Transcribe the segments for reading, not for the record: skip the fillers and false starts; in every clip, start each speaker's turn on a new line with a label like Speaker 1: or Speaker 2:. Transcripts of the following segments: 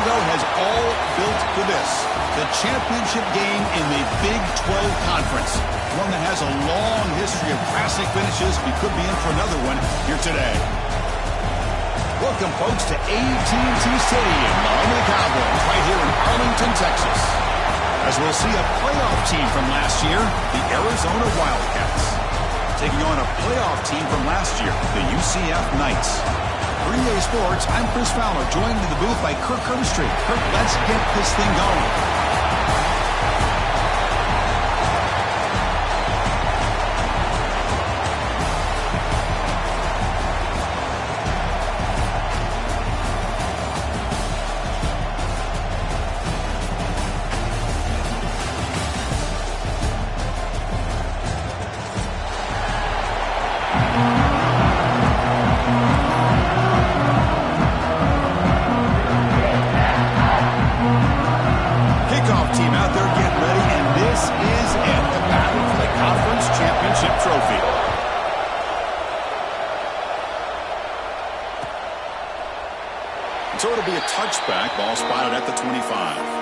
Speaker 1: ago has all built for this. The championship game in the Big 12 Conference. One that has a long history of classic finishes. We could be in for another one here today. Welcome, folks, to AT&T Stadium, the home of the Cowboys, right here in Arlington, Texas. As we'll see a playoff team from last year, the Arizona Wildcats, taking on a playoff team from last year, the UCF Knights. For EA Sports, I'm Chris Fowler, joined in the booth by Kirk Herbstreit. Kirk, let's get this thing going. So it'll be a touchback, ball spotted at the 25.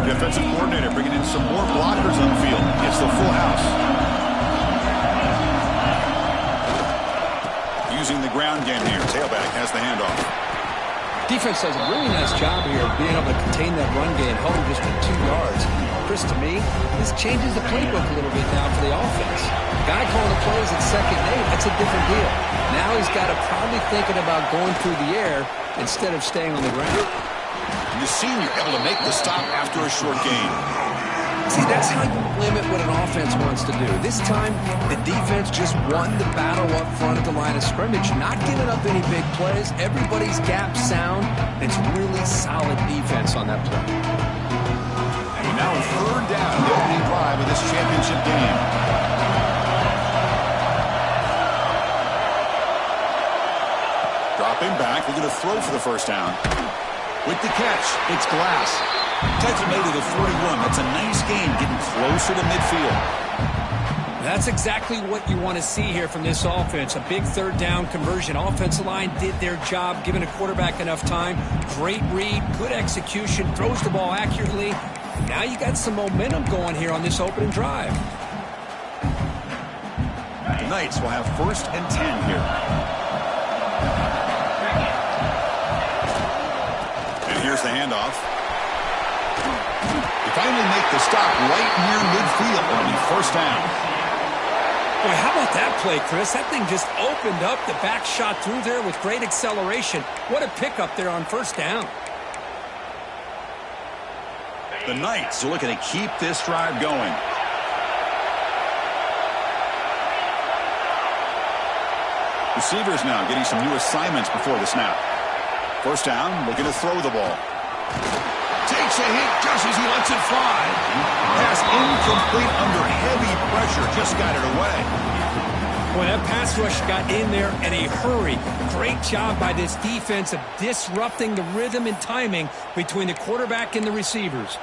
Speaker 1: Defensive coordinator bringing in some more blockers on the field. It's the full house. Using the ground game here. Tailback has the handoff.
Speaker 2: Defense does a really nice job here of being able to contain that run game, held just at 2 yards. Chris, to me, this changes the playbook a little bit now for the offense. Guy calling the plays at 2nd and 8, that's a different deal. Now he's got to probably thinking about going through the air instead of staying on the ground.
Speaker 1: And the senior able to make the stop after a short gain.
Speaker 2: See, that's how you limit what an offense wants to do. This time, the defense just won the battle up front at the line of scrimmage, not giving up any big plays. Everybody's gap sound. It's really solid defense on that play.
Speaker 1: And now a 3rd down, the opening drive of this championship game. Dropping back, looking to throw for the 1st down. With the catch, it's Glass. Takes it made to the 41. That's a nice gain, getting closer to midfield.
Speaker 2: That's exactly what you want to see here from this offense. A big 3rd down conversion. Offensive line did their job, giving a quarterback enough time. Great read, good execution, throws the ball accurately. Now you got some momentum going here on this opening drive.
Speaker 1: The Knights will have 1st and 10 here. And here's the handoff. They finally make the stop right near midfield on the 1st down.
Speaker 2: Boy, how about that play, Chris? That thing just opened up. The back shot through there with great acceleration. What a pickup there on 1st down.
Speaker 1: The Knights are looking to keep this drive going. Receivers now getting some new assignments before the snap. 1st down, looking to throw the ball. Takes a hit just as he lets it fly. Pass incomplete under heavy pressure. Just got it away.
Speaker 2: Boy, that pass rush got in there in a hurry. Great job by this defense of disrupting the rhythm and timing between the quarterback and the receivers.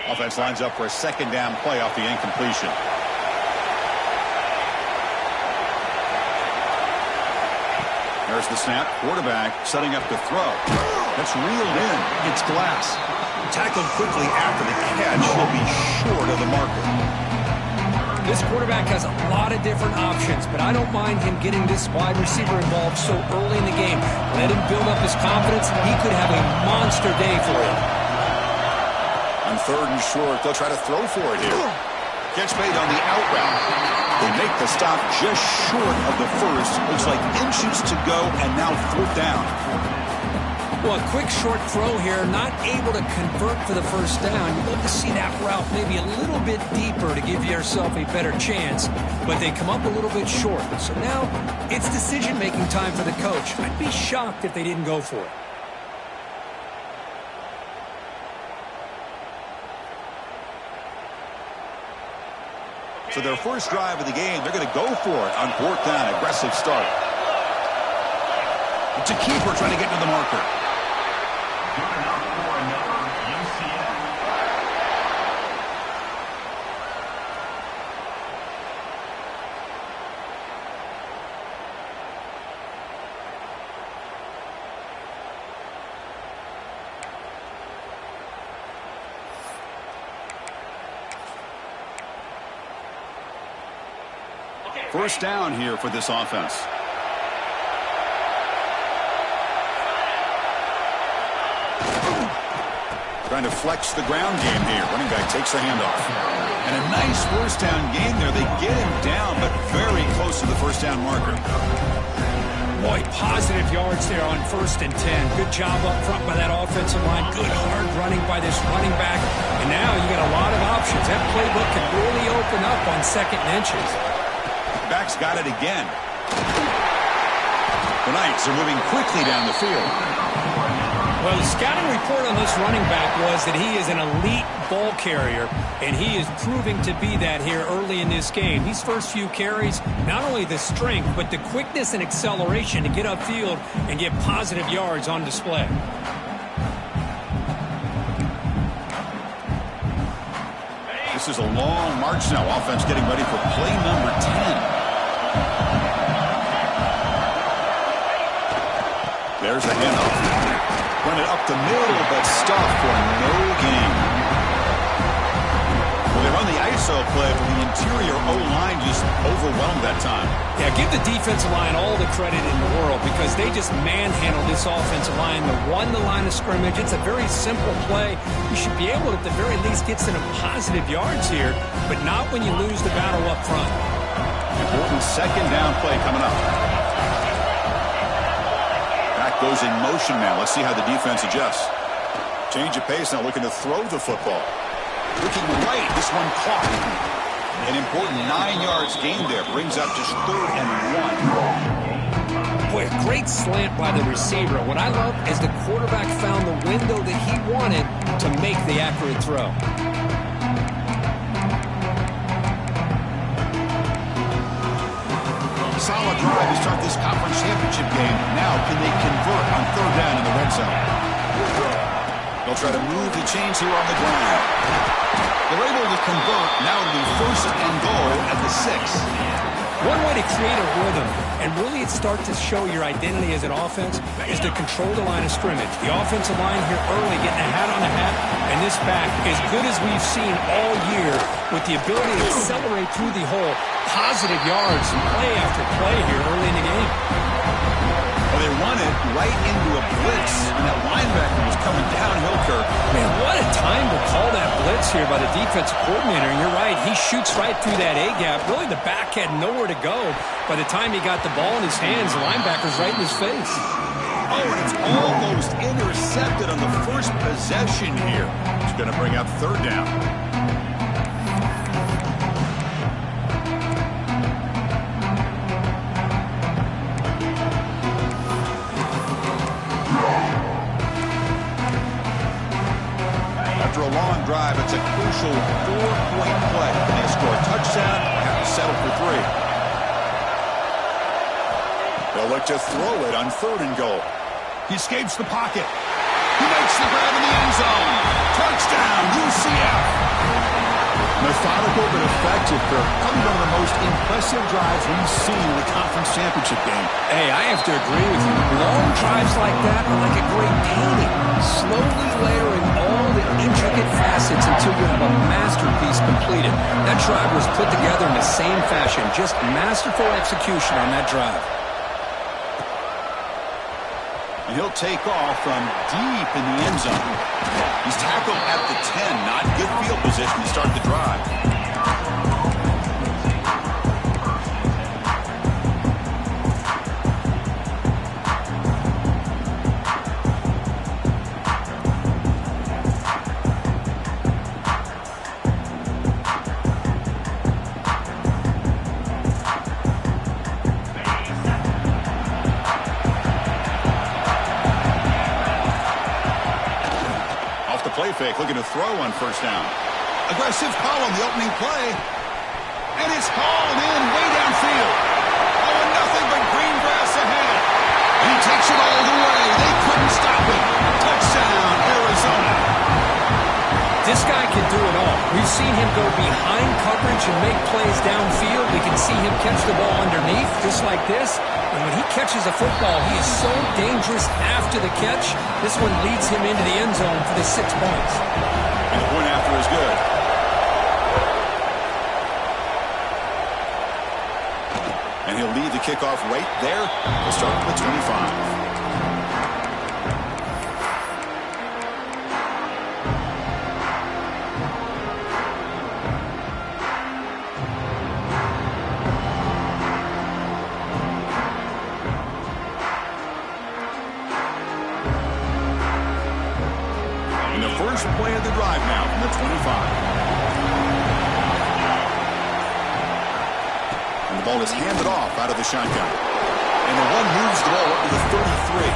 Speaker 1: Offense lines up for a 2nd down play off the incompletion. There's the snap. Quarterback setting up to throw. That's reeled in. It's Glass. Tackled quickly after the catch. He'll be short of the marker.
Speaker 2: This quarterback has a lot of different options, but I don't mind him getting this wide receiver involved so early in the game. Let him build up his confidence. He could have a monster day for him.
Speaker 1: On 3rd and short, they'll try to throw for it here. Catch made on the out route. They make the stop just short of the 1st. Looks like inches to go, and now 4th down.
Speaker 2: Well, a quick short throw here, not able to convert for the 1st down. You'd love to see that route maybe a little bit deeper to give yourself a better chance, but they come up a little bit short. So now it's decision-making time for the coach. I'd be shocked if they didn't go for it.
Speaker 1: So their first drive of the game, they're going to go for it on 4th down. Aggressive start. It's a keeper trying to get to the marker. First down here for this offense. Trying to flex the ground game here. Running back takes the handoff. And a nice first down gain there. They get him down, but very close to the first down marker.
Speaker 3: Boy, positive yards there on 1st and 10. Good job up front by that offensive line. Good hard running by this running back. And now you got a lot of options. That playbook can really open up on 2nd and inches.
Speaker 1: Back's got it again. The Knights are moving quickly down the field.
Speaker 3: Well, the scouting report on this running back was that he is an elite ball carrier, and he is proving to be that here early in this game. These first few carries, not only the strength, but the quickness and acceleration to get upfield and get positive yards on display.
Speaker 1: This is a long march now. Offense getting ready for play number 10. There's a handoff. Run it up the middle, but stopped for no gain. Well, they run the ISO play, but the interior O-line just overwhelmed that time.
Speaker 3: Yeah, give the defensive line all the credit in the world because they just manhandled this offensive line. They won the line of scrimmage. It's a very simple play. You should be able to, at the very least, get some positive yards here, but not when you lose the battle up front.
Speaker 1: Important 2nd down play coming up. Back goes in motion now. Let's see how the defense adjusts. Change of pace now, looking to throw the football. Looking right, this one caught. An important 9 yards gain there. Brings up just 3rd and 1.
Speaker 3: Boy, a great slant by the receiver. What I love is the quarterback found the window that he wanted to make the accurate throw.
Speaker 1: Solid drive to start this conference championship game. Now, can they convert on 3rd down in the red zone? They'll try to move the chains here on the ground. They're able to convert. Now it'll be 1st and goal at the 6.
Speaker 3: One way to create a rhythm and really start to show your identity as an offense is to control the line of scrimmage. The offensive line here early getting a hat on the hat, and this back, as good as we've seen all year, with the ability to accelerate through the hole, positive yards, play after play here early in the game.
Speaker 1: Well, they run it right into a blitz, and that linebacker was coming downhill, Kirk.
Speaker 3: Man, what a time to call that blitz here by the defensive coordinator. And you're right, he shoots right through that A-gap. Really, the back had nowhere to go. By the time he got the ball in his hands, the linebacker's right in his face.
Speaker 1: Oh, and it's almost intercepted on the first possession here. It's going to bring up 3rd down. After a long drive, it's a crucial 4-point play. They score a touchdown, have to settle for 3. They'll look to throw it on 3rd and goal. He escapes the pocket. He makes the grab in the end zone. Touchdown, UCF. Methodical but effective, Kirk. Probably one of the most impressive drives we've seen in the conference championship game.
Speaker 3: Hey, I have to agree with you. Long drives like that are like a great painting. Slowly layering all the intricate facets until you have a masterpiece completed. That drive was put together in the same fashion. Just masterful execution on that drive.
Speaker 1: And he'll take off from deep in the end zone. He's tackled at the 10. Not good field position to start the drive. Play fake, looking to throw on 1st down. Aggressive call on the opening play. And it's hauled in way downfield. Oh, and nothing but green grass ahead. And he takes it all the way. They couldn't stop it. Touchdown, Arizona.
Speaker 3: This guy can do it all. We've seen him go behind coverage and make plays downfield. We can see him catch the ball underneath, just like this. And when he catches a football, he is so dangerous after the catch. This one leads him into the end zone for the 6 points.
Speaker 1: And the point after is good. And he'll lead the kickoff right there. We'll start with 25. First play of the drive now from the 25. And the ball is handed off out of the shotgun. And the one moves the ball up to the 33.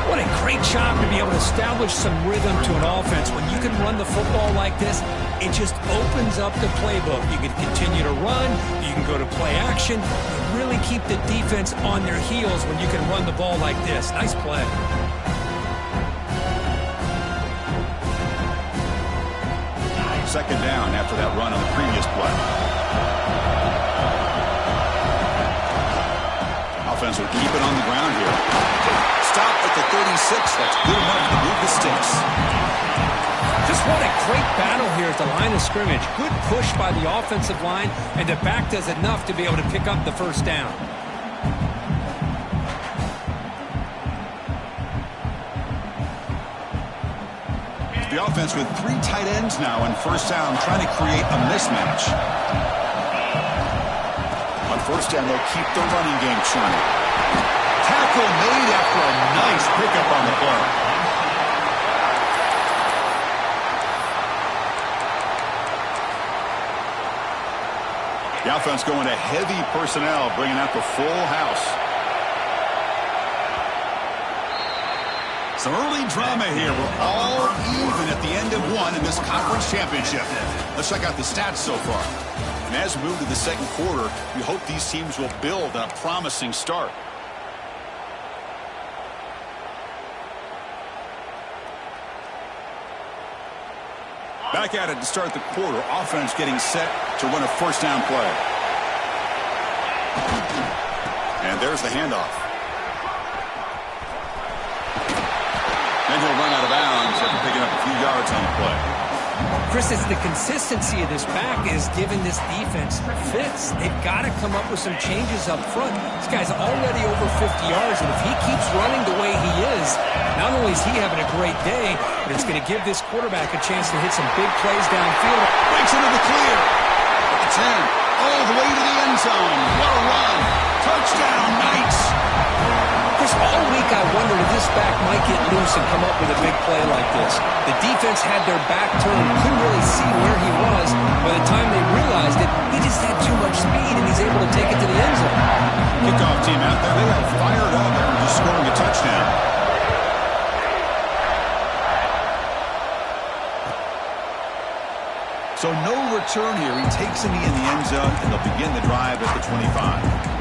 Speaker 3: What a great job to be able to establish some rhythm to an offense. When you can run the football like this, it just opens up the playbook. You can continue to run. You can go to play action. You really keep the defense on their heels when you can run the ball like this. Nice play.
Speaker 1: Second down after that run on the previous play. Offense will keep it on the ground here. Stop at the 36. That's good enough to move the sticks.
Speaker 3: Just what a great battle here at the line of scrimmage. Good push by the offensive line, and the back does enough to be able to pick up the first down.
Speaker 1: The offense with 3 tight ends now on first down, trying to create a mismatch. On first down, they'll keep the running game churning. Tackle made after a nice pickup on the play. The offense going to heavy personnel, bringing out the full house. Some early drama here. We're all even at the end of one in this conference championship. Let's check out the stats so far. And as we move to the second quarter, we hope these teams will build on a promising start. Back at it to start the quarter. Offense getting set to run a first down play. And there's the handoff. Then he'll run out of bounds after picking up a few yards on the play.
Speaker 3: Chris, it's the consistency of this back is giving this defense fits. They've got to come up with some changes up front. This guy's already over 50 yards, and if he keeps running the way he is, not only is he having a great day, but it's going to give this quarterback a chance to hit some big plays downfield.
Speaker 1: Breaks into the clear. At the 10, all the way to the end zone. What a run. Touchdown, Knights.
Speaker 3: Chris, all week I wondered if this back might get loose and come up with a big play like this. The defense had their back turned, couldn't really see where he was. By the time they realized it, he just had too much speed, and he's able to take it to the end zone.
Speaker 1: Kickoff team out there, they are fired up after just scoring a touchdown. So no return here. He takes him in the end zone, and they'll begin the drive at the 25.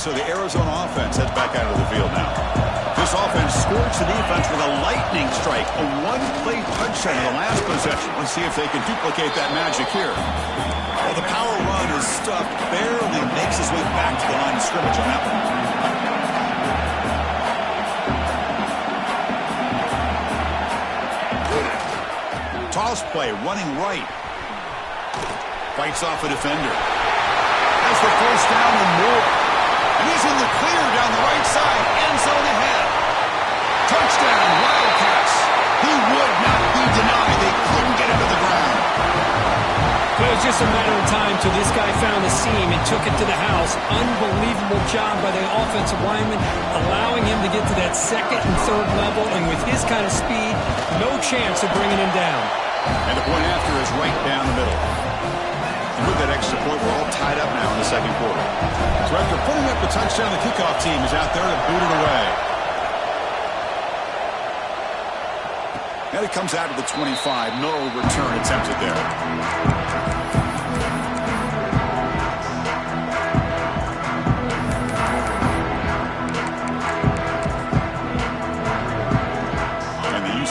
Speaker 1: So the Arizona offense heads back out of the field now. This offense scorched the defense with a lightning strike, a one-play touchdown in the last possession. Let's see if they can duplicate that magic here. Well, the power run is stuffed, barely makes his way back to the line of scrimmage on that one. Toss play, running right. Fights off a defender. Has the first down and more. And he's in the clear down the right side. End zone ahead. Touchdown, Wildcats. He would not be denied. They couldn't get him to the ground.
Speaker 3: Well, it was just a matter of time till this guy found the seam and took it to the house. Unbelievable job by the offensive lineman, allowing him to get to that second and third level. And with his kind of speed, no chance of bringing him down.
Speaker 1: And the point after is right down the middle. And with that extra point, we're all tied up now in the second quarter. So after putting up the touchdown, the kickoff team is out there to boot it away. And it comes out to the 25. No return attempted there.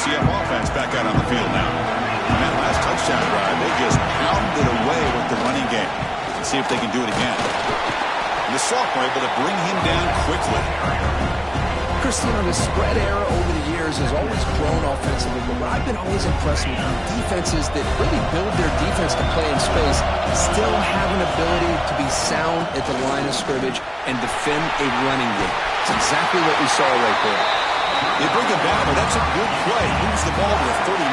Speaker 1: Offense back out on the field now. And that last touchdown drive, they just pounded away with the running game. Let's see if they can do it again. And the sophomore able to bring him down quickly.
Speaker 2: Christian, the spread era over the years has always grown offensively, but what I've been always impressed with defenses that really build their defense to play in space still have an ability to be sound at the line of scrimmage and defend a running game. It's exactly what we saw right there.
Speaker 1: They bring it back, but that's a good play. Moves the ball to the 39.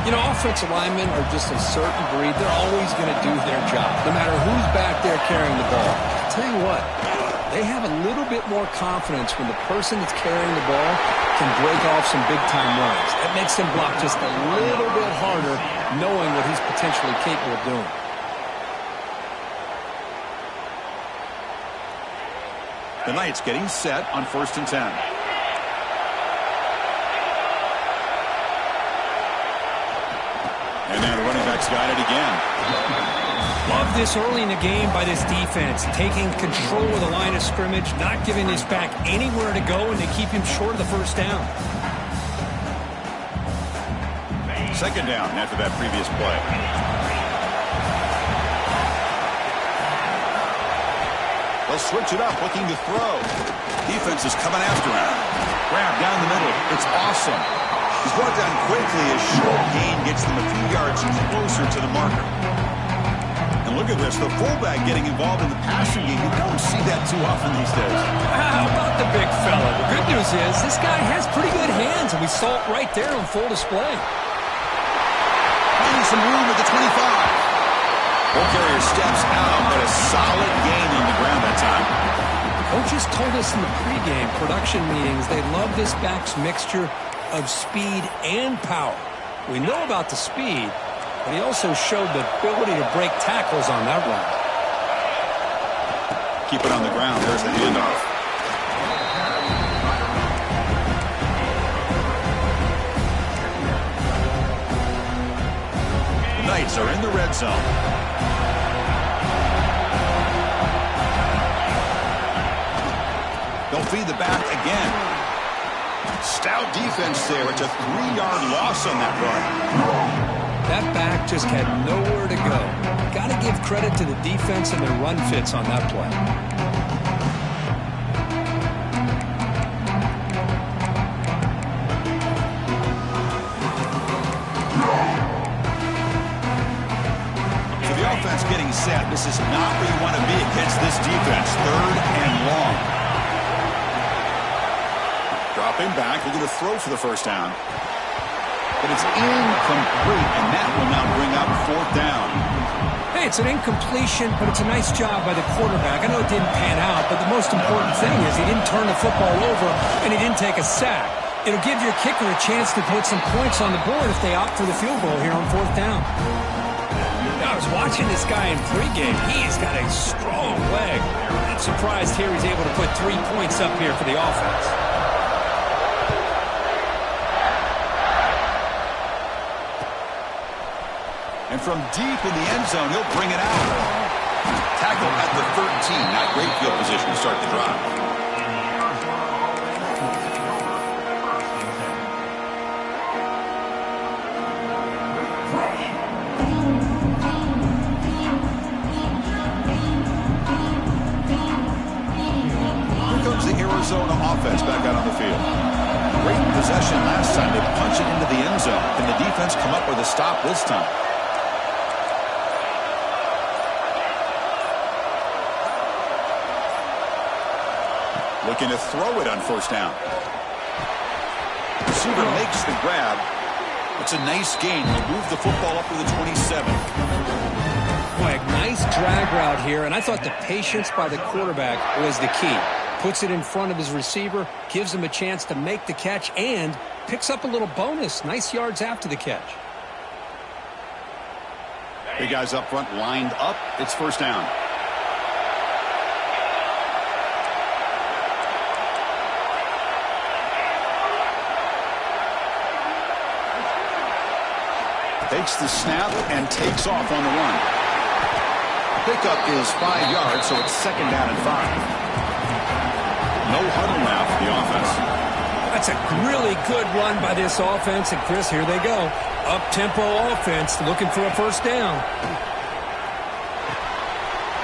Speaker 2: You know, offensive linemen are just a certain breed. They're always going to do their job, no matter who's back there carrying the ball. I'll tell you what, they have a little bit more confidence when the person that's carrying the ball can break off some big-time runs. That makes them block just a little bit harder, knowing what he's potentially capable of doing.
Speaker 1: The Knights getting set on 1st and 10. And now the running back's got it again.
Speaker 3: Love this early in the game by this defense, taking control of the line of scrimmage, not giving this back anywhere to go, and they keep him short of the first down.
Speaker 1: Second down after that previous play. They'll switch it up, looking to throw. Defense is coming after him. Grab down the middle. It's awesome. He's brought down quickly. A short gain gets them a few yards closer to the marker. And look at this. The fullback getting involved in the passing game. You don't see that too often these days.
Speaker 3: How about the big fella? The good news is this guy has pretty good hands, and we saw it right there on full display.
Speaker 1: Getting some room at the 25. Ball carrier steps out, but a solid gain on the ground that time.
Speaker 2: Coaches told us in the pregame production meetings they love this back's mixture of speed and power. We know about the speed, but he also showed the ability to break tackles on that run.
Speaker 1: Keep it on the ground. There's the handoff. The Knights are in the red zone. They'll feed the back again. Stout defense there. It's a 3-yard loss on that run.
Speaker 2: That back just had nowhere to go. Got to give credit to the defense and their run fits on that play.
Speaker 1: So the offense getting set. This is not where you want to be against this defense. 3rd and long. Dropping back, looking to throw for the first down. But it's incomplete, and that will now bring up 4th down.
Speaker 3: Hey, it's an incompletion, but it's a nice job by the quarterback. I know it didn't pan out, but the most important thing is he didn't turn the football over, and he didn't take a sack. It'll give your kicker a chance to put some points on the board if they opt for the field goal here on 4th down. I was watching this guy in pregame. He's got a strong leg. I'm surprised here he's able to put 3 points up here for the offense.
Speaker 1: And from deep in the end zone, he'll bring it out. Tackle at the 13. Not great field position to start the drive. Here comes the Arizona offense back out on the field. Great possession last time. They punch it into the end zone. Can the defense come up with a stop this time? Looking to throw it on 1st down. Receiver makes the grab. It's a nice gain. He'll move the football up to the 27.
Speaker 2: Boy, a nice drag route here, and I thought the patience by the quarterback was the key. Puts it in front of his receiver, gives him a chance to make the catch, and picks up a little bonus. Nice yards after the catch.
Speaker 1: The guys up front lined up. It's first down. Takes the snap and takes off on the run. Pickup is 5 yards, so it's second down and 5. No huddle now for the offense.
Speaker 3: That's a really good run by this offense. And, Chris, here they go. Up-tempo offense looking for a first down.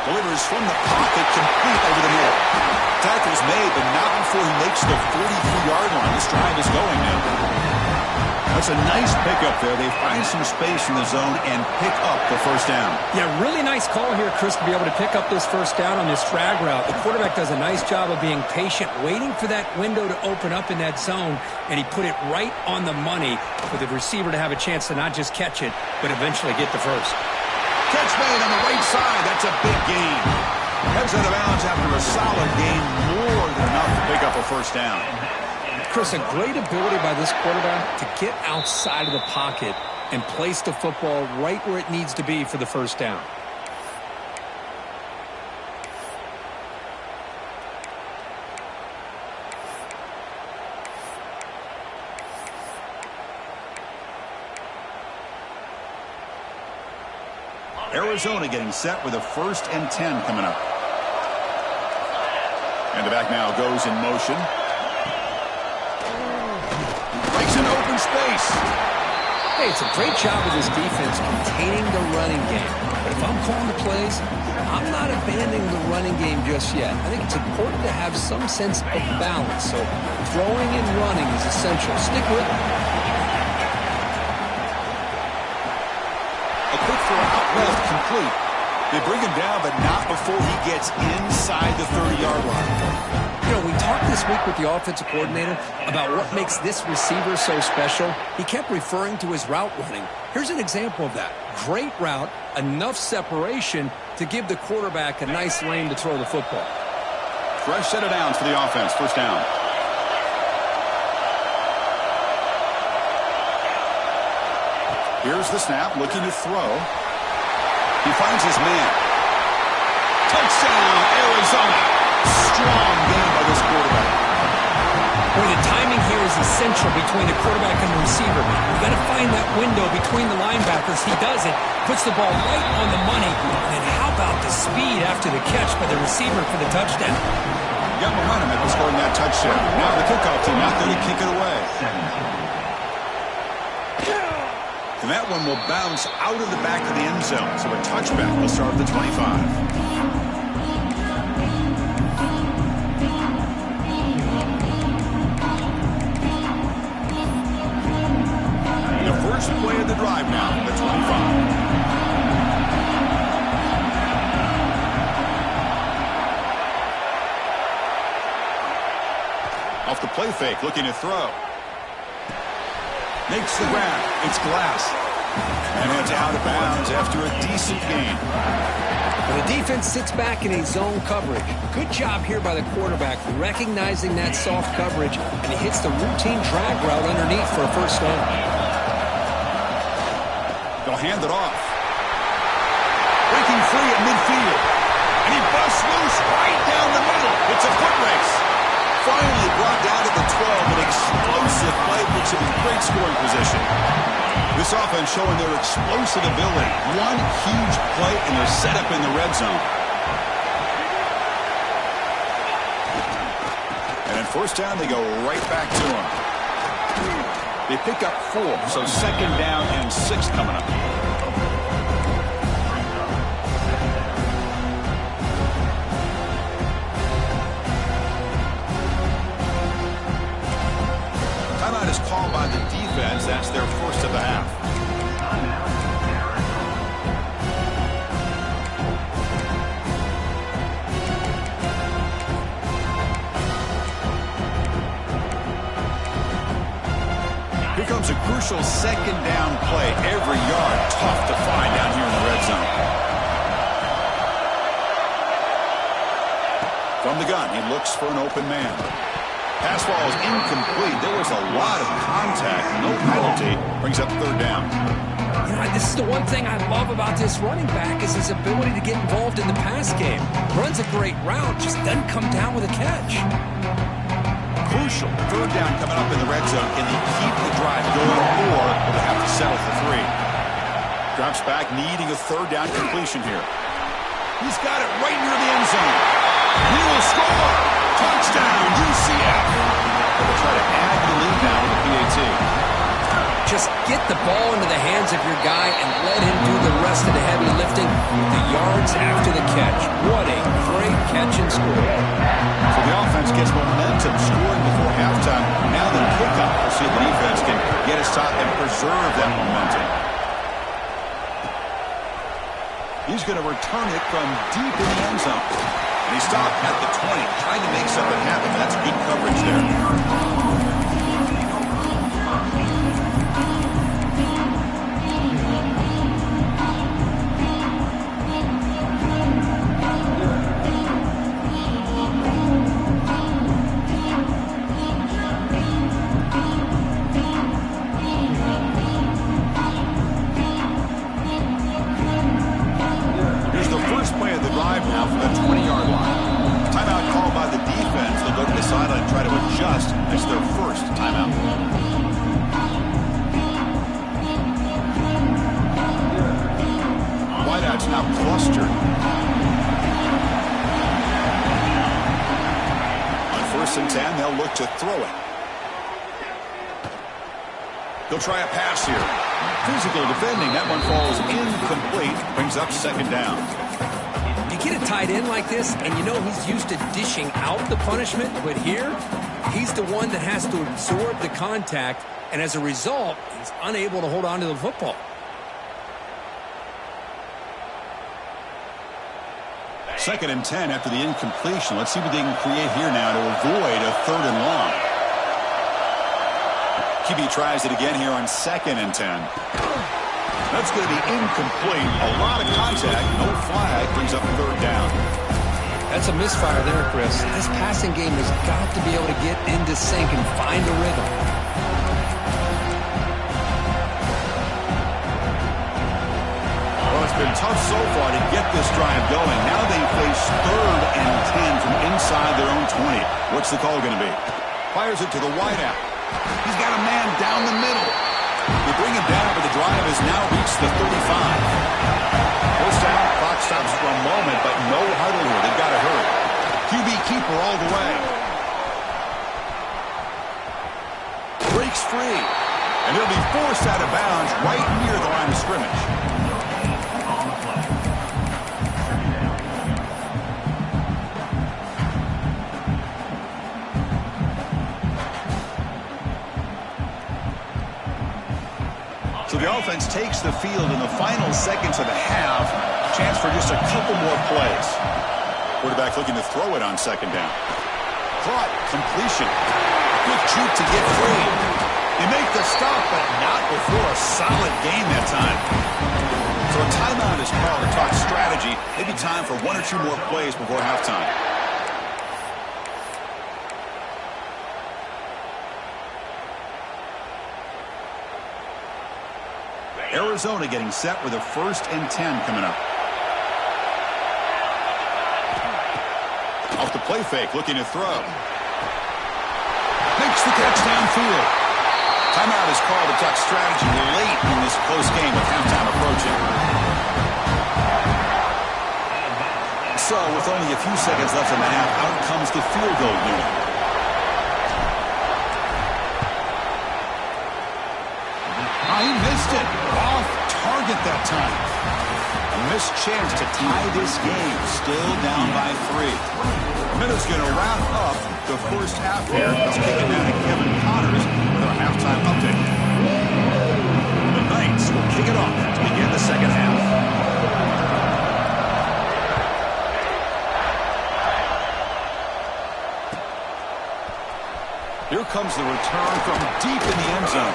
Speaker 1: Delivers from the pocket, complete over the middle. Tackle's made, but not before he makes the 43-yard line. This drive is going now. That's a nice pickup there. They find some space in the zone and pick up the first down.
Speaker 3: Yeah, really nice call here, Chris, to be able to pick up this first down on this drag route. The quarterback does a nice job of being patient, waiting for that window to open up in that zone, and he put it right on the money for the receiver to have a chance to not just catch it, but eventually get the first.
Speaker 1: Catch made on the right side. That's a big gain. Heads out of bounds after a solid gain, more than enough to pick up a first down.
Speaker 2: Chris, a great ability by this quarterback to get outside of the pocket and place the football right where it needs to be for the first down.
Speaker 1: Arizona getting set with a 1st and 10 coming up. And the back now goes in motion. Breaks an open space.
Speaker 2: Hey, it's a great job of this defense containing the running game. But if I'm calling the plays, I'm not abandoning the running game just yet. I think it's important to have some sense of balance. So throwing and running is essential. Stick with it.
Speaker 1: A quick throw out left, complete. They bring him down, but not before he gets inside the 30-yard line.
Speaker 2: You know, we talked this week with the offensive coordinator about what makes this receiver so special. He kept referring to his route running. Here's an example of that. Great route, enough separation to give the quarterback a nice lane to throw the football.
Speaker 1: Fresh set of downs for the offense. First down. Here's the snap, looking to throw. He finds his man. Touchdown, Arizona. Strong game by this quarterback.
Speaker 3: Boy, the timing here is essential between the quarterback and the receiver. You've got to find that window between the linebackers. He does it, puts the ball right on the money. And then how about the speed after the catch by the receiver for the touchdown?
Speaker 1: Got momentum after scoring that touchdown. Now the kickoff team out there to kick it away. And that one will bounce out of the back of the end zone. So a touchback will start at the 25. First play of the drive now, the 25. Off the play fake, looking to throw. Makes the grab. It's Glass. And it's out of bounds after a decent gain.
Speaker 2: Well, the defense sits back in a zone coverage. Good job here by the quarterback, recognizing that soft coverage, and he hits the routine drag route underneath for a first down.
Speaker 1: They'll hand it off. Breaking free at midfield. And he busts loose right down the middle. It's a foot race. Finally brought down to the 12. An explosive play puts him in great scoring position. This offense showing their explosive ability. One huge play and they're set up in the red zone. And at first down, they go right back to him. They pick up 4, so second down and 6 coming up. Timeout is called by the defense. That's their first of the half. Comes a crucial second down play. Every yard tough to find down here in the red zone. From the gun, he looks for an open man. Pass ball is incomplete. There was a lot of contact. No penalty. Brings up third down.
Speaker 3: You
Speaker 2: This is the one thing I love about this running back is his ability to get involved in the pass game. Runs a great route, just doesn't come down with a catch.
Speaker 1: Crucial. Third down coming up in the red zone. Can they keep the drive going, or will they have to settle for 3? Drops back, needing a third down completion here. He's got it right near the end zone. He will score. Touchdown, UCF. They'll try to add the lead now with the PAT.
Speaker 2: Just get the ball into the hands of your guy and let him do the rest of the heavy lifting with the yards after the catch. What a great catch and score.
Speaker 1: So the offense gets momentum, scoring before halftime. Now the kickoff. We'll see if the defense can get a stop and preserve that momentum. He's going to return it from deep in the end zone. And he stopped at the 20, trying to make something happen. That's good coverage there. Now from the 20-yard line. Timeout called by the defense. They'll go to the sideline and try to adjust. That's their first timeout. Wideouts now clustered. On 1st and 10, they'll look to throw it. They'll try a pass here. Physical defending. That one falls incomplete. Brings up 2nd down.
Speaker 2: You get a tight end like this, and you know he's used to dishing out the punishment, but here, he's the one that has to absorb the contact, and as a result, he's unable to hold on to the football.
Speaker 1: Second and 10 after the incompletion. Let's see what they can create here now to avoid a 3rd and long. QB tries it again here on 2nd and 10. That's going to be incomplete. A lot of contact. No flag. Brings up 3rd down.
Speaker 2: That's a misfire there, Chris. This passing game has got to be able to get into sync and find a rhythm.
Speaker 1: Well, it's been tough so far to get this drive going. Now they face 3rd and 10 from inside their own 20. What's the call going to be? Fires it to the wideout. He's got a man down the middle. They bring him down, but the drive has now reached the 35. First down, clock stops for a moment, but no huddle here. They've got to hurry. QB keeper all the way. Breaks free. And he'll be forced out of bounds right near the line of scrimmage. So the offense takes the field in the final seconds of the half. Chance for just a couple more plays. Quarterback looking to throw it on 2nd down. Caught. Completion. Quick juke to get free. They make the stop, but not before a solid gain that time. So a timeout is called to talk strategy. Maybe time for 1 or 2 more plays before halftime. Arizona getting set with a 1st and 10 coming up. Off the play fake, looking to throw. Makes the catch downfield. Timeout is called to talk strategy late in this close game with halftime approaching. So with only a few seconds left in the half, out comes the field goal unit. He missed it. Off target that time. A missed chance to tie this game. Still down by 3. Minutes going to wrap up the first half here. Let's kick it down to Kevin Connors with our halftime update. The Knights will kick it off to begin the second half. Here comes the return from deep in the end zone.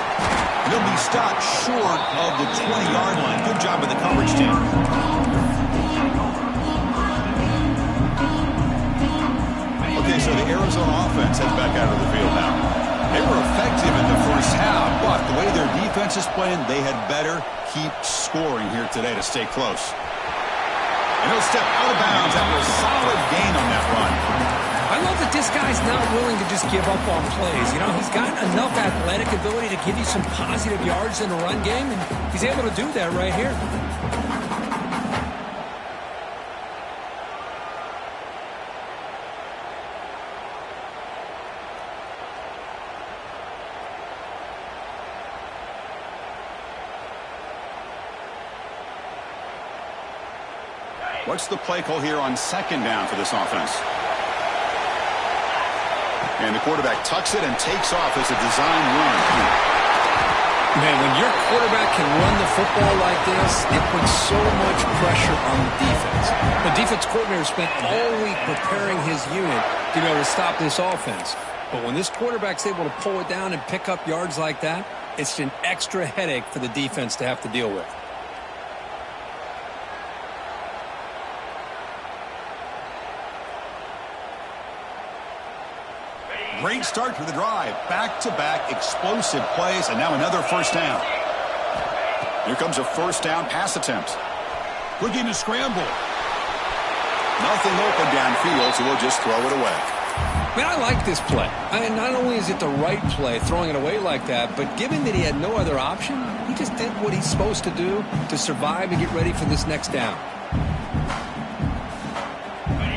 Speaker 1: He'll be stopped short of the 20-yard line. Good job with the coverage team. Okay, so the Arizona offense heads back out of the field now. They were effective in the first half, but the way their defense is playing, they had better keep scoring here today to stay close. And he'll step out of bounds after a solid gain on that run.
Speaker 3: I love that this guy's not willing to just give up on plays. You know, he's got enough athletic ability to give you some positive yards in the run game, and he's able to do that right here.
Speaker 1: What's the play call here on second down for this offense? And the quarterback tucks it and takes off as a design run.
Speaker 3: Man, when your quarterback can run the football like this, it puts so much pressure on the defense. The defense coordinator spent all week preparing his unit to be able to stop this offense. But when this quarterback's able to pull it down and pick up yards like that, it's an extra headache for the defense to have to deal with.
Speaker 1: Great start to the drive. Back-to-back explosive plays, and now another first down. Here comes a first down pass attempt. Looking to scramble. Nothing open downfield, so we'll just throw it away.
Speaker 3: Man, I like this play. Not only is it the right play, throwing it away like that, but given that he had no other option, he just did what he's supposed to do to survive and get ready for this next down.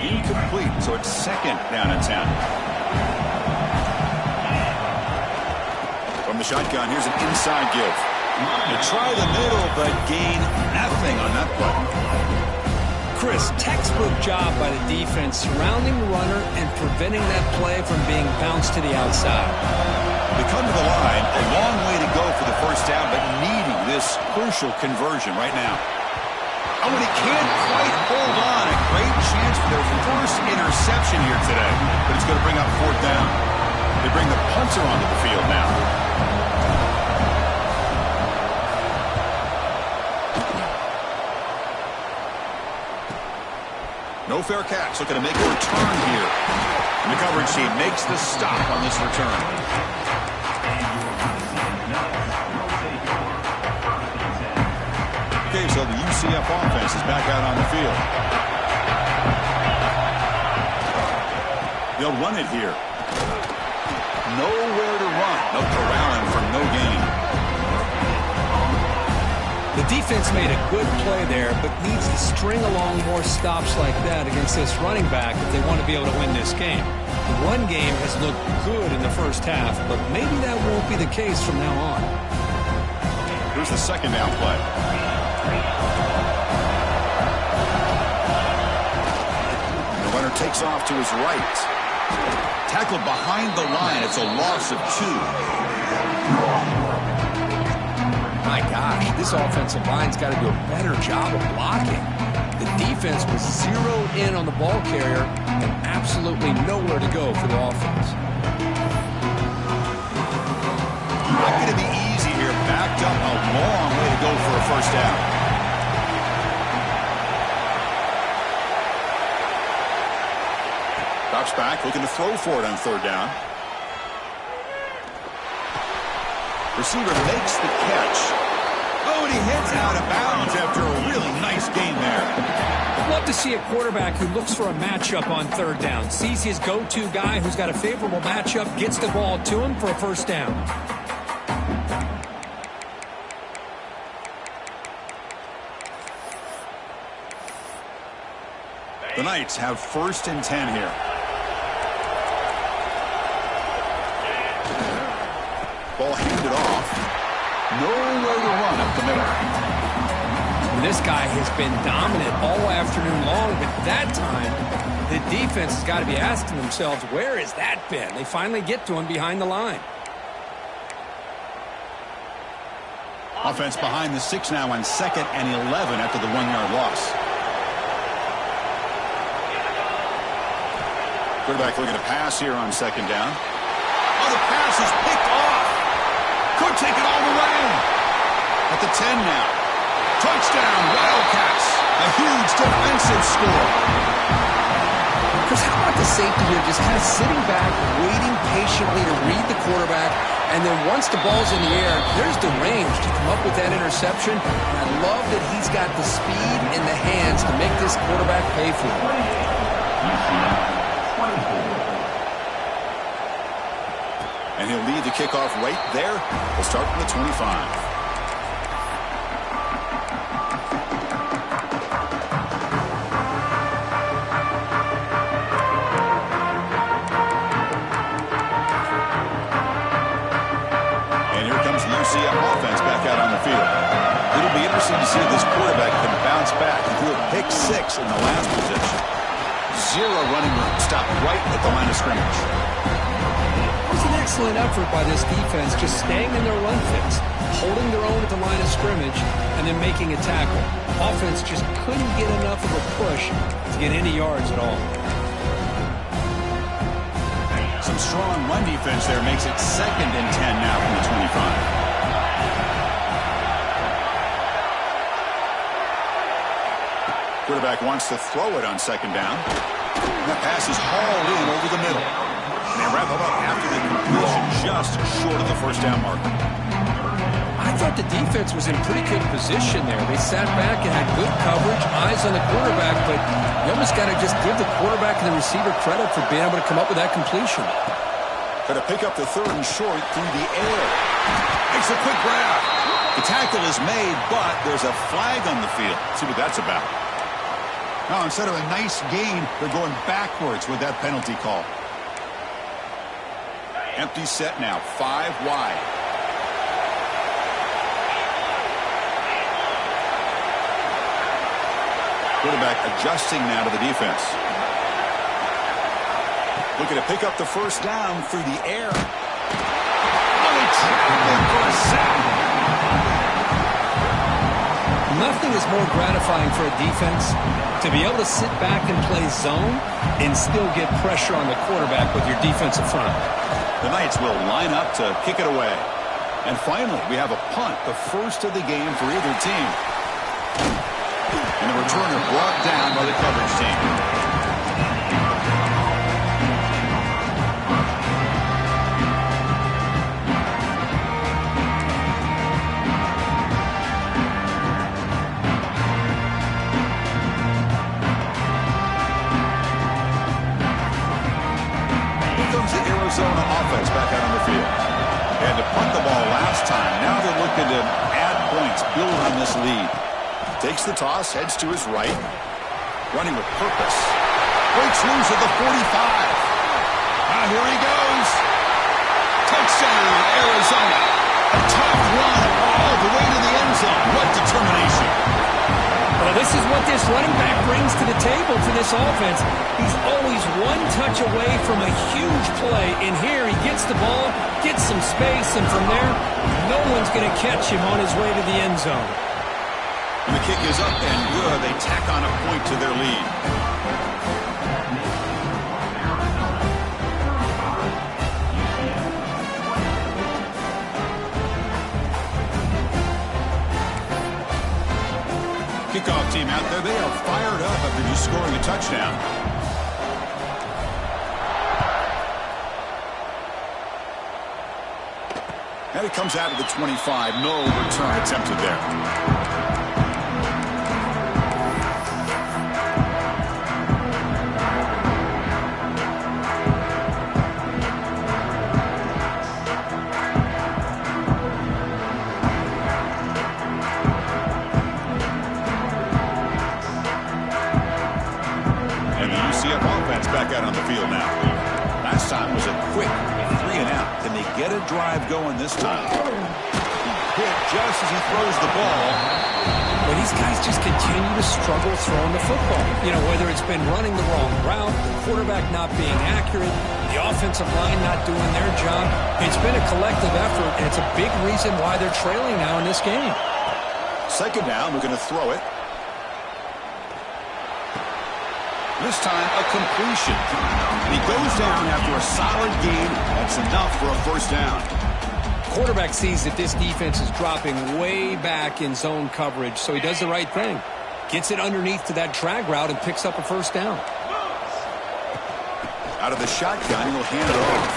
Speaker 1: Incomplete, so it's second down and 10. From the shotgun, here's an inside give. They try the middle, but gain nothing on that play.
Speaker 3: Chris, textbook job by the defense surrounding the runner and preventing that play from being bounced to the outside.
Speaker 1: They come to the line, a long way to go for the first down, but needing this crucial conversion right now. Oh, and he can't quite hold on. A great chance for their first interception here today, but it's going to bring up fourth down. They bring the punter onto the field now. No fair catch, looking to make a return here. And the coverage team makes the stop on this return. Okay, so the UCF offense is back out on the field. They'll run it here. Nowhere to run. No corralling for no gain.
Speaker 3: The defense made a good play there, but needs to string along more stops like that against this running back if they want to be able to win this game. The run game has looked good in the first half, but maybe that won't be the case from now on.
Speaker 1: Here's the second down play. The runner takes off to his right. Tackled behind the line. It's a loss of 2.
Speaker 3: My gosh, this offensive line's got to do a better job of blocking. The defense was zeroed in on the ball carrier and absolutely nowhere to go for the offense.
Speaker 1: Not going to be easy here. Backed up a long way to go for a first down. Drops back, looking to throw for it on third down. Receiver makes the catch. Oh, and he hits out of bounds after a really nice game there.
Speaker 3: I'd love to see a quarterback who looks for a matchup on third down, sees his go-to guy who's got a favorable matchup, gets the ball to him for a first down.
Speaker 1: The Knights have first and 10 here. Ball handed off. Nowhere to run up the middle.
Speaker 3: This guy has been dominant all afternoon long, but that time, the defense has got to be asking themselves, where has that been? They finally get to him behind the line.
Speaker 1: Offense behind the 6 now on 2nd and 11 after the 1-yard loss. Quarterback looking to pass here on 2nd down. Oh, the pass is picked off. Could take it all the way. At the 10 now. Touchdown, Wildcats. A huge defensive score.
Speaker 3: Chris, how about the
Speaker 2: safety here just kind of sitting back, waiting patiently to read the quarterback, and then once the ball's in the air, there's the range to come up with that interception. And I love that he's got the speed in the hands to make this quarterback pay for it.
Speaker 1: And he'll lead the kickoff right there. We'll start from the 25. Offense back out on the field. It'll be interesting to see if this quarterback can bounce back. He threw a pick 6 in the last possession. 0 running room. Stopped right at the line of scrimmage.
Speaker 2: It was an excellent effort by this defense, just staying in their run fits, holding their own at the line of scrimmage, and then making a tackle. Offense just couldn't get enough of a push to get any yards at all.
Speaker 1: Some strong run defense there makes it 2nd and 10 now from the 25. Quarterback wants to throw it on 2nd down. And that pass is hauled in over the middle. And they wrap it up after the completion, just short of the 1st down marker.
Speaker 2: I thought the defense was in pretty good position there. They sat back and had good coverage, eyes on the quarterback, but you almost got to just give the quarterback and the receiver credit for being able to come up with that completion.
Speaker 1: Got to pick up the 3rd and short through the air. Makes a quick grab. The tackle is made, but there's a flag on the field. Let's see what that's about. Now, instead of a nice gain, they're going backwards with that penalty call. Empty set now, 5 wide. Quarterback adjusting now to the defense. Looking to pick up the 1st down through the air. Oh, he trapped him for a sack.
Speaker 2: Nothing is more gratifying for a defense to be able to sit back and play zone and still get pressure on the quarterback with your defensive front.
Speaker 1: The Knights will line up to kick it away. And finally, we have a punt, the first of the game for either team. And the returner brought down by the coverage team. Arizona offense back out on the field. They had to punt the ball last time. Now they're looking to add points, build on this lead. Takes the toss, heads to his right. Running with purpose. Breaks loose at the 45. Now here he goes. Touchdown, Arizona. A tough run all the way to the end zone. What determination.
Speaker 3: Well, this is what this running back brings to the table for this offense. He's always one touch away from a huge play. And here he gets the ball, gets some space, and from there, no one's going to catch him on his way to the end zone.
Speaker 1: And the kick is up and good. They tack on a point to their lead. Kickoff team out there, they are fired up after just scoring a touchdown. And it comes out of the 25. No return attempted there. Back out on the field now. Last time was a quick 3 and out. Can they get a drive going this time? Hit just as he throws the ball.
Speaker 2: But these guys just continue to struggle throwing the football. You know, whether it's been running the wrong route, the quarterback not being accurate, the offensive line not doing their job. It's been a collective effort, and it's a big reason why they're trailing now in this game.
Speaker 1: 2nd down, we're going to throw it. This time, a completion. He goes down after a solid gain. That's enough for a 1st down.
Speaker 2: Quarterback sees that this defense is dropping way back in zone coverage, so he does the right thing. Gets it underneath to that drag route and picks up a 1st down.
Speaker 1: Out of the shotgun, he'll hand it off.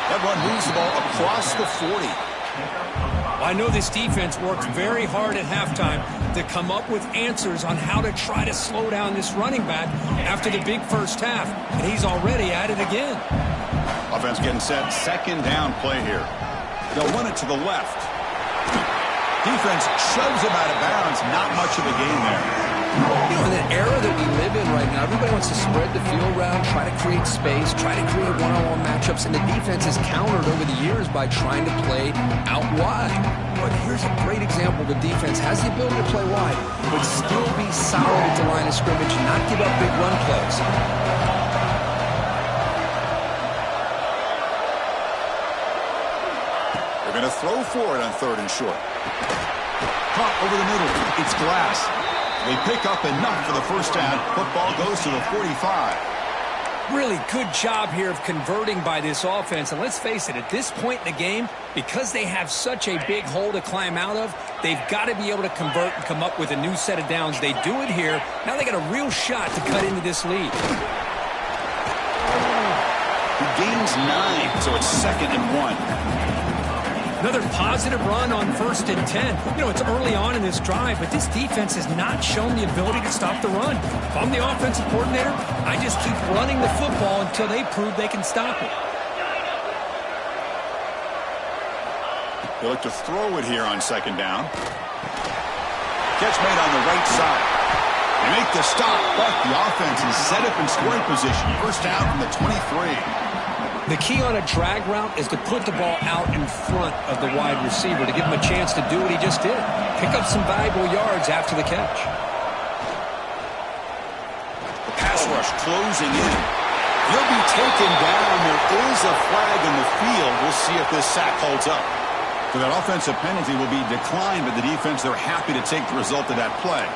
Speaker 1: That run moves the ball across the 40.
Speaker 3: I know this defense worked very hard at halftime to come up with answers on how to try to slow down this running back after the big first half, and he's already at it again.
Speaker 1: Offense getting set. Second down play here. They'll run it to the left. Defense shoves him out of bounds. Not much of a gain there.
Speaker 2: You know, in the era that we live in right now, everybody wants to spread the field around, try to create space, try to create one-on-one matchups, and the defense has countered over the years by trying to play out wide. But here's a great example. The defense has the ability to play wide, but still be solid at the line of scrimmage and not give up big run plays.
Speaker 1: They're going to throw for it on 3rd and short. Caught over the middle. It's Glass. They pick up enough for the first down. Football goes to the 45.
Speaker 3: Really good job here of converting by this offense. And let's face it, at this point in the game, because they have such a big hole to climb out of, they've got to be able to convert and come up with a new set of downs. They do it here. Now they got a real shot to cut into this lead.
Speaker 1: He gains 9, so it's 2nd and 1.
Speaker 3: Another positive run on 1st and 10. You know, it's early on in this drive, but this defense has not shown the ability to stop the run. If I'm the offensive coordinator, I just keep running the football until they prove they can stop it.
Speaker 1: They look to throw it here on 2nd down. Catch made on the right side. They make the stop, but the offense is set up in scoring position. First down from the 23.
Speaker 2: The key on a drag route is to put the ball out in front of the wide receiver to give him a chance to do what he just did. Pick up some valuable yards after the catch.
Speaker 1: The pass rush closing in. He'll be taken down. There is a flag in the field. We'll see if this sack holds up. So that offensive penalty will be declined by the defense. They're happy to take the result of that play.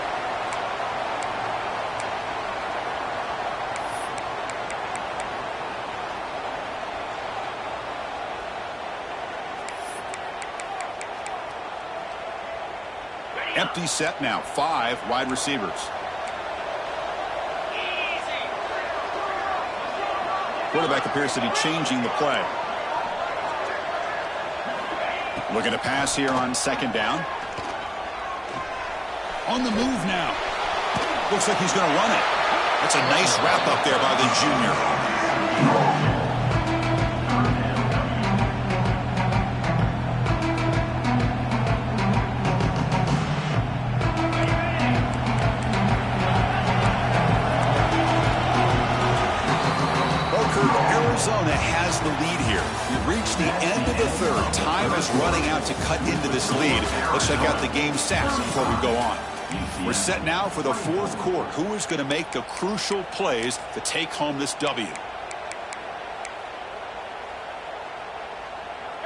Speaker 1: Empty set now. 5 wide receivers. Quarterback appears to be changing the play. Looking to pass here on 2nd down. On the move now. Looks like he's going to run it. That's a nice wrap up there by the junior. Arizona has the lead here. We've reached the end of the 3rd. Time is running out to cut into this lead. Let's check out the game stats before we go on. We're set now for the 4th quarter. Who is going to make the crucial plays to take home this W?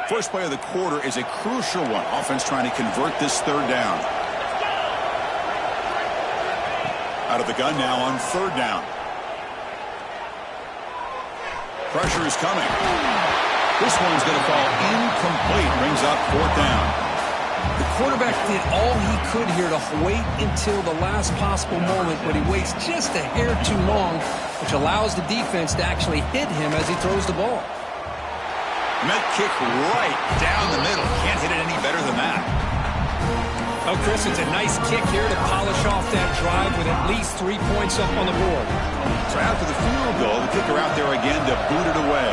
Speaker 1: First play of the quarter is a crucial one. Offense trying to convert this 3rd down. Out of the gun now on 3rd down. Pressure is coming. This one's going to fall incomplete. Brings up 4th down.
Speaker 2: The quarterback did all he could here to wait until the last possible moment, but he waits just a hair too long, which allows the defense to actually hit him as he throws the ball.
Speaker 1: Met kick right down the middle. Can't hit it any better than that.
Speaker 3: Oh, Chris, it's a nice kick here to polish off that drive with at least 3 points up on the board.
Speaker 1: So after the field goal, the kicker out there again to boot it away.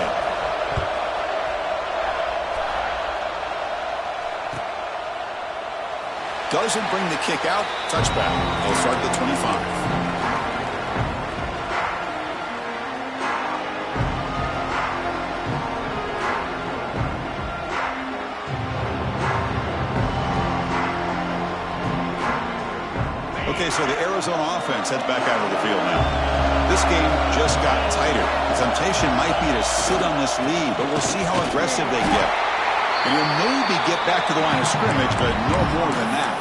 Speaker 1: Doesn't bring the kick out. Touchback. They'll start at the 25. Okay, so the Arizona offense heads back out of the field now. This game just got tighter. The temptation might be to sit on this lead, but we'll see how aggressive they get. And you'll maybe get back to the line of scrimmage, but no more than that.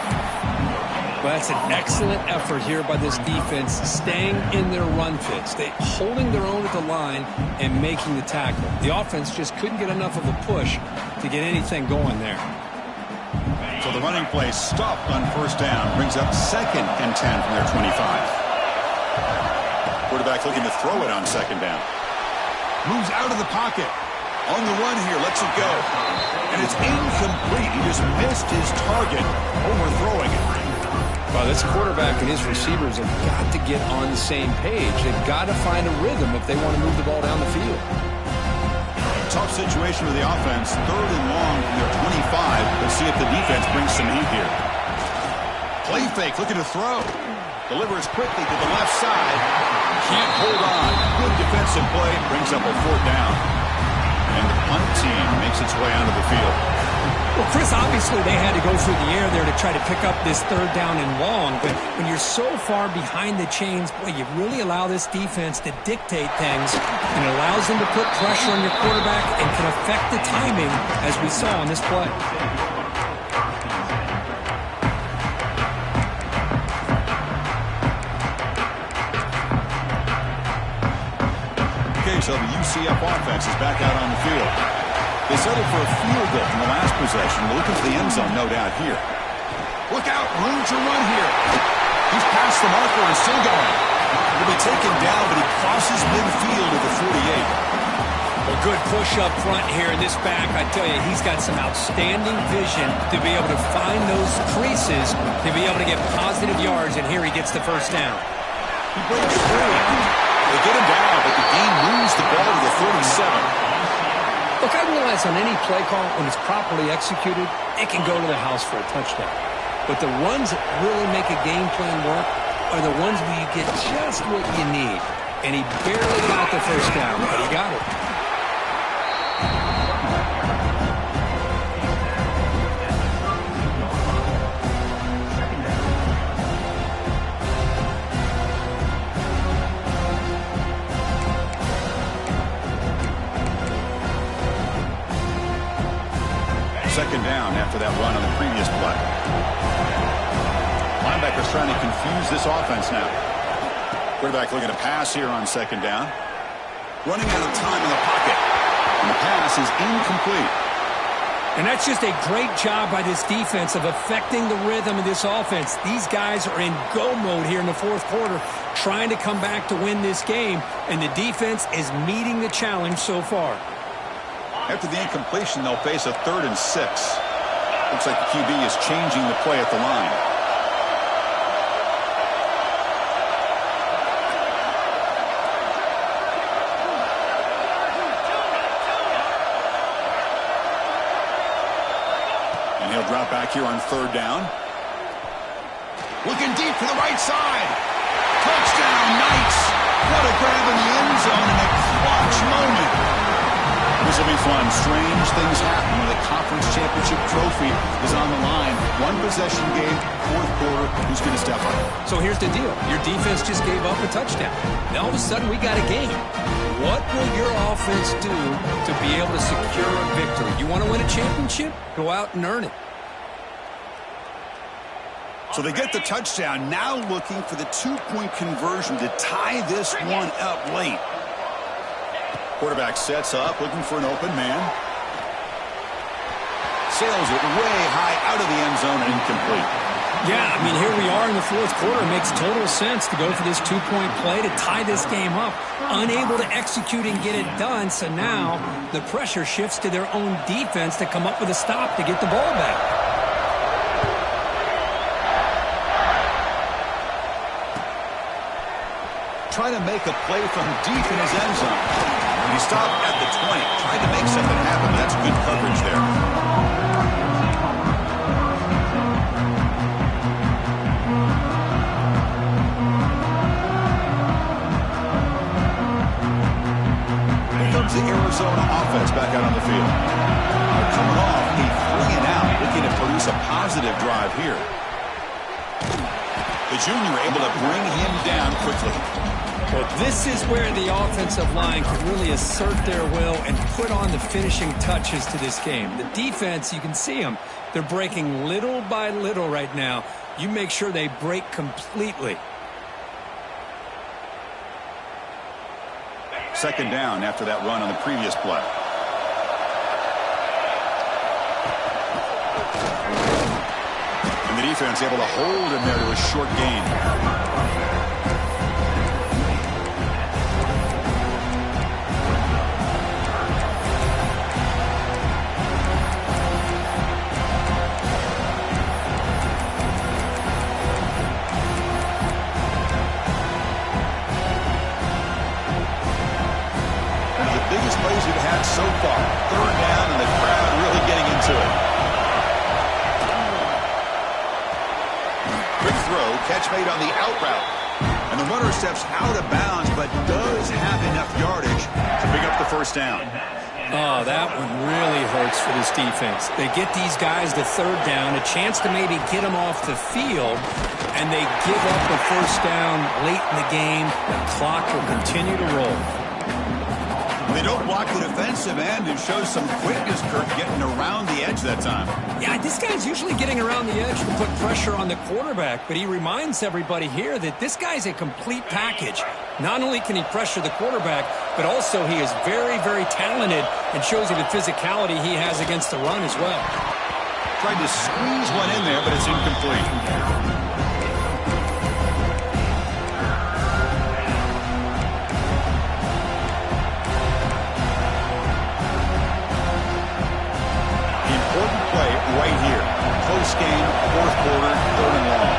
Speaker 2: Well, that's an excellent effort here by this defense, staying in their run fits. They holding their own at the line and making the tackle. The offense just couldn't get enough of a push to get anything going there.
Speaker 1: So the running play stopped on 1st down. Brings up 2nd and 10 from their 25. Quarterback looking to throw it on second down. Moves out of the pocket. On the run here, lets it go. And it's incomplete. He just missed his target, overthrowing it.
Speaker 2: Well, this quarterback and his receivers have got to get on the same page. They've got to find a rhythm if they want to move the ball down the field.
Speaker 1: Tough situation for the offense. 3rd and long from their 25. Let's see if the defense brings some heat here. Play fake, looking to throw. Delivers quickly to the left side. Can't hold on. Good defensive play. Brings up a 4th down. And the punt team makes its way onto the field.
Speaker 3: Well, Chris, obviously they had to go through the air there to try to pick up this 3rd down and long. But when you're so far behind the chains, boy, you really allow this defense to dictate things. And it allows them to put pressure on your quarterback and can affect the timing, as we saw on this play.
Speaker 1: So the UCF offense is back out on the field. They settled for a field goal from the last possession. Looking for the end zone, no doubt here. Look out, room to run here. He's past the marker and is still going. He'll be taken down, but he crosses midfield at the 48.
Speaker 3: Well, good push up front here in this back. I tell you, he's got some outstanding vision to be able to find those creases, to be able to get positive yards, and here he gets the first down.
Speaker 1: He breaks through. They get him down, but the game moves the ball to the 37.
Speaker 2: Look, I realize on any play call, when it's properly executed, it can go to the house for a touchdown. But the runs that really make a game plan work are the ones where you get just what you need. And he barely got the first down, but he got it.
Speaker 1: Second down after that run on the previous play. Linebackers trying to confuse this offense now. Quarterback looking to pass here on second down. Running out of time in the pocket. And the pass is incomplete.
Speaker 3: And that's just a great job by this defense of affecting the rhythm of this offense. These guys are in go mode here in the 4th quarter, trying to come back to win this game. And the defense is meeting the challenge so far.
Speaker 1: After the incompletion, they'll face a 3rd and 6. Looks like the QB is changing the play at the line. And he'll drop back here on 3rd down. Looking deep to the right side. Touchdown, Knights. What a grab in the end zone in a clutch moment. This will be fun. Strange things happen when the conference championship trophy is on the line. 1 possession game, 4th quarter. Who's going to step up?
Speaker 2: So here's the deal. Your defense just gave up a touchdown. Now all of a sudden we got a game. What will your offense do to be able to secure a victory? You want to win a championship? Go out and earn it.
Speaker 1: So they get the touchdown. Now looking for the 2-point conversion to tie this one up late. Quarterback sets up, looking for an open man. Sails it way high out of the end zone and incomplete.
Speaker 3: Yeah, I mean, here we are in the 4th quarter. It makes total sense to go for this 2-point play to tie this game up. Unable to execute and get it done, so now the pressure shifts to their own defense to come up with a stop to get the ball back.
Speaker 1: Trying to make a play from deep in his end zone. He stopped at the 20. Tried to make something happen. That's good coverage there. Here comes the Arizona offense back out on the field. They're coming off a 3 and out, looking to produce a positive drive here. The junior able to bring him down quickly.
Speaker 3: But this is where the offensive line can really assert their will and put on the finishing touches to this game. The defense, you can see them. They're breaking little by little right now. You make sure they break completely.
Speaker 1: Second down after that run on the previous play. And the defense able to hold him there to a short gain. biggest plays we've had so far. Third down and the crowd really getting into it. Quick throw, catch made on the out route. And the runner steps out of bounds, but does have enough yardage to pick up the first down.
Speaker 3: Oh, that one really hurts for this defense. They get these guys to third down, a chance to maybe get them off the field, and they give up the first down late in the game. The clock will continue to roll.
Speaker 1: They don't block the defensive end and show some quickness, Kirk, getting around the edge that time.
Speaker 3: Yeah, this guy's usually getting around the edge to put pressure on the quarterback, but he reminds everybody here that this guy's a complete package. Not only can he pressure the quarterback, but also he is very, very talented and shows you the physicality he has against the run as well.
Speaker 1: Tried to squeeze one in there, but it's incomplete. Right here. Close game, fourth quarter, third and long.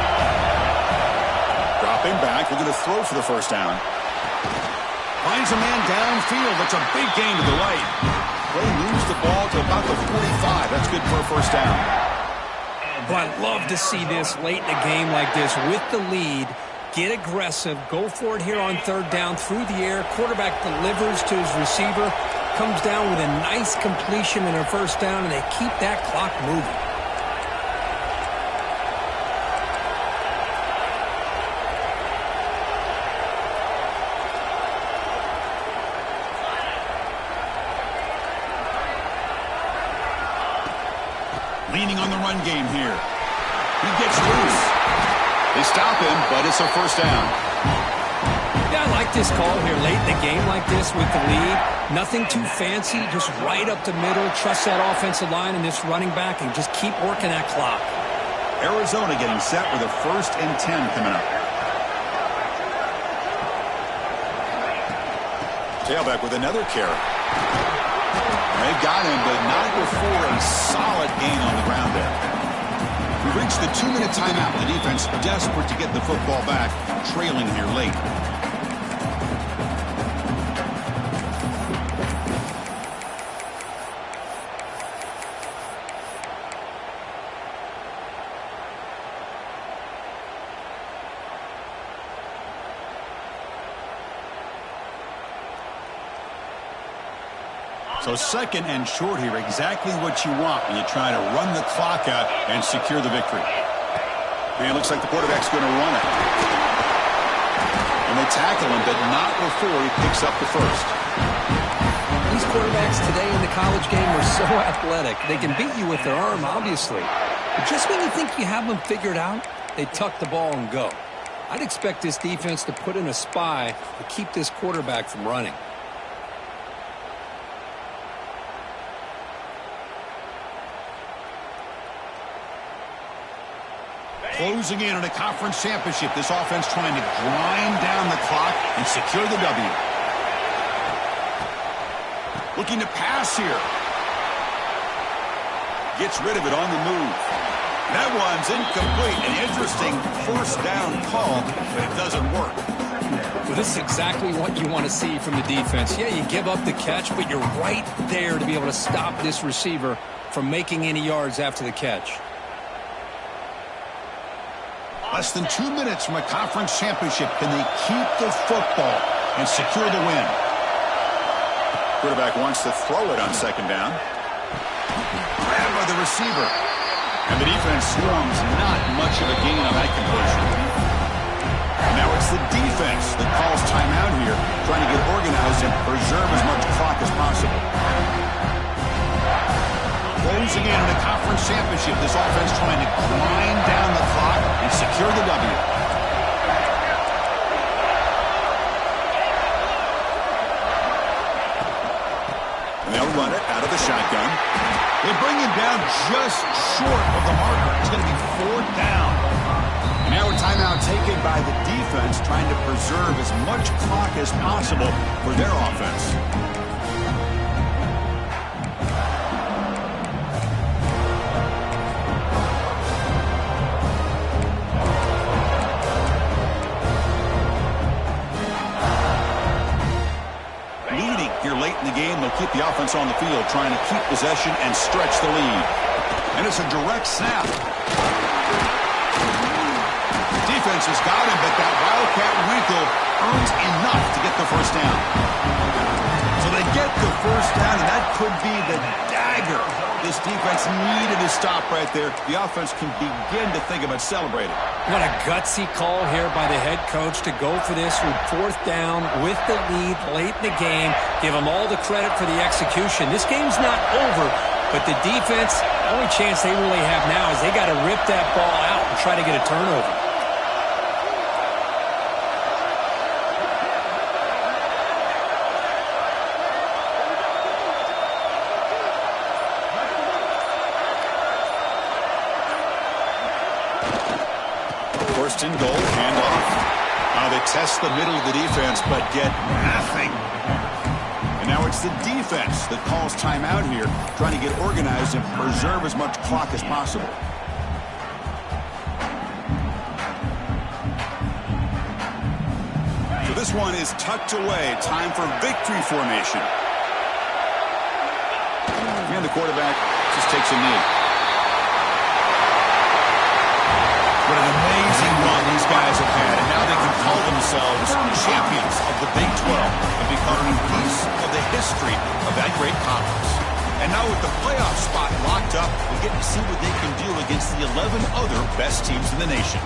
Speaker 1: Dropping back, looking to throw for the first down. Finds a man downfield. That's a big gain to the right. They lose the ball to about the 45. That's good for a first down.
Speaker 3: Well, I'd love to see this late in a game like this with the lead. Get aggressive. Go for it here on third down through the air. Quarterback delivers to his receiver. Comes down with a nice completion in her first down, and they keep that clock moving.
Speaker 1: Leaning on the run game here. He gets loose. They stop him, but it's a first down.
Speaker 3: Yeah, I like this call here late in the game like this with the lead. Nothing too fancy, just right up the middle. Trust that offensive line and this running back and just keep working that clock.
Speaker 1: Arizona getting set with a 1st and 10 coming up. Tailback with another carry. They got him, but not before a solid gain on the ground there. We've reached the 2-minute timeout. The defense desperate to get the football back, trailing here late. So 2nd and short here, exactly what you want when you try to run the clock out and secure the victory. And it looks like the quarterback's going to run it. And they tackle him, but not before he picks up the first.
Speaker 2: These quarterbacks today in the college game are so athletic. They can beat you with their arm, obviously. But just when you think you have them figured out, they tuck the ball and go. I'd expect this defense to put in a spy to keep this quarterback from running.
Speaker 1: Closing in on a conference championship, this offense trying to grind down the clock and secure the W. Looking to pass here. Gets rid of it on the move. That one's incomplete. An interesting first down call, but it doesn't work.
Speaker 3: Well, this is exactly what you want to see from the defense. Yeah, you give up the catch, but you're right there to be able to stop this receiver from making any yards after the catch.
Speaker 1: Less than 2 minutes from a conference championship. Can they keep the football and secure the win? Quarterback wants to throw it on 2nd down. Grabbed by the receiver. And the defense swarms not much of a gain on that completion. Now it's the defense that calls timeout here, trying to get organized and preserve as much clock as possible. Closing in on a conference championship, this offense trying to grind down the clock and secure the W. And they'll run it out of the shotgun. They bring him down just short of the marker. It's going to be 4th down. And now a timeout taken by the defense, trying to preserve as much clock as possible for their offense. here late in the game. They'll keep the offense on the field, trying to keep possession and stretch the lead. And it's a direct snap. Defense has got him, but that Wildcat wrinkle earns enough to get the first down. So they get the first down, and that could be the dagger this defense needed to stop right there. The offense can begin to think about celebrating.
Speaker 3: What a gutsy call here by the head coach to go for this with fourth down with the lead late in the game. Give them all the credit for the execution. This game's not over, but the defense, the only chance they really have now is they got to rip that ball out and try to get a turnover.
Speaker 1: First and goal, handoff. They test the middle of the defense, but get nothing. And now it's the defense that calls timeout here, trying to get organized and preserve as much clock as possible. So this one is tucked away. Time for victory formation. And the quarterback just takes a knee. What an amazing run these guys have had, and now they can call themselves champions of the Big 12 and become a piece of the history of that great conference. And now with the playoff spot locked up, we get to see what they can do against the 11 other best teams in the nation.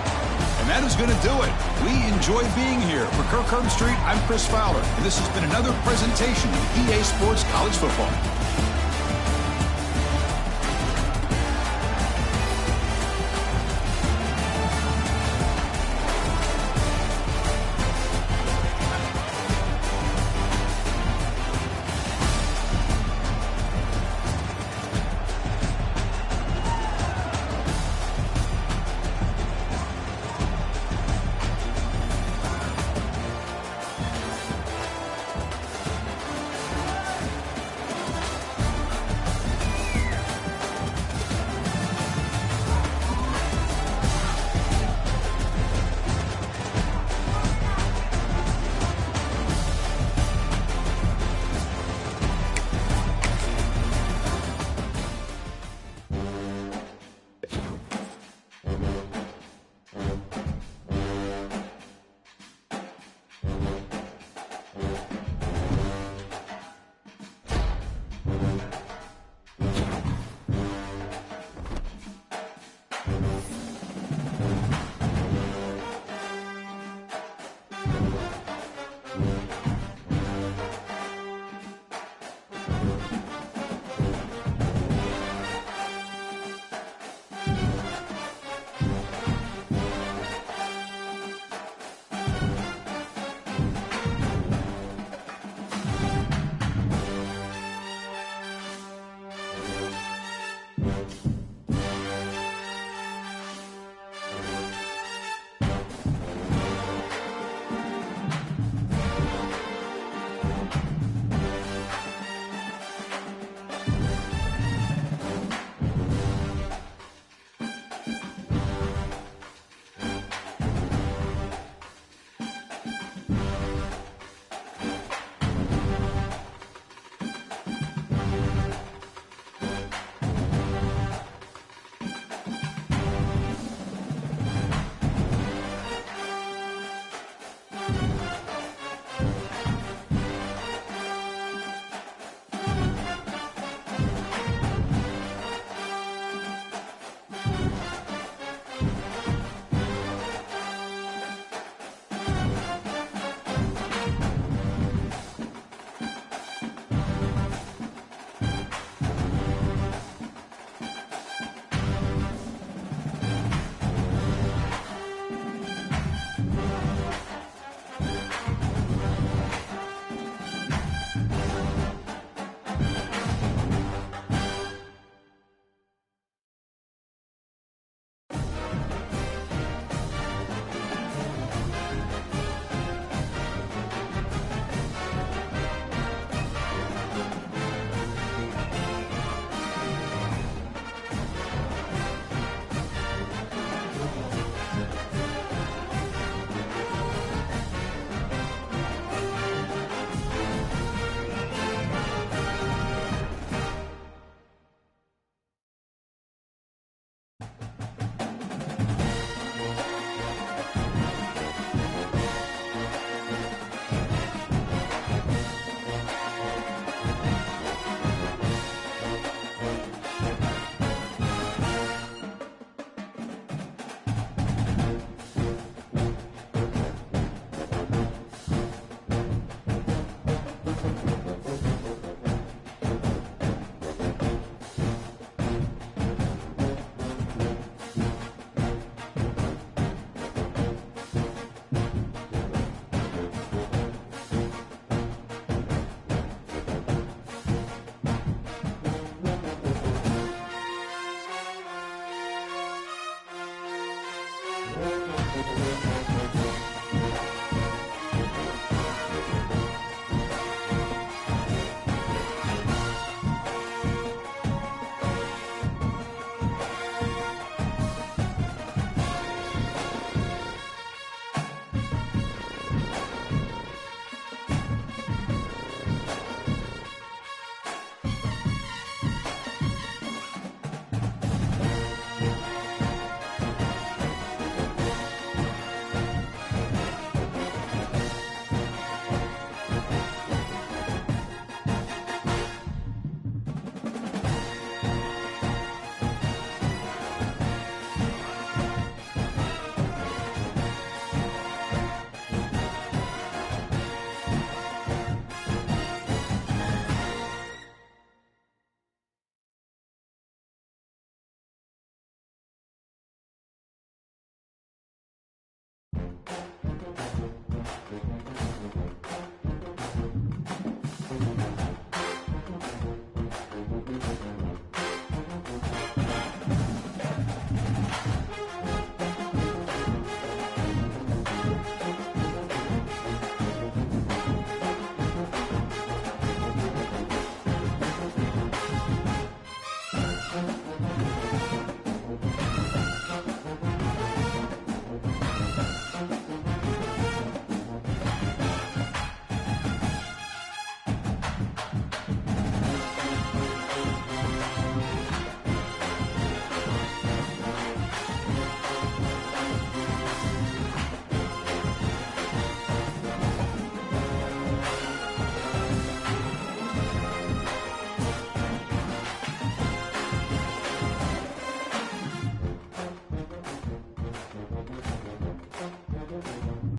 Speaker 1: And that is going to do it. We enjoy being here. For Kirk Street, I'm Chris Fowler, and this has been another presentation of EA Sports College Football.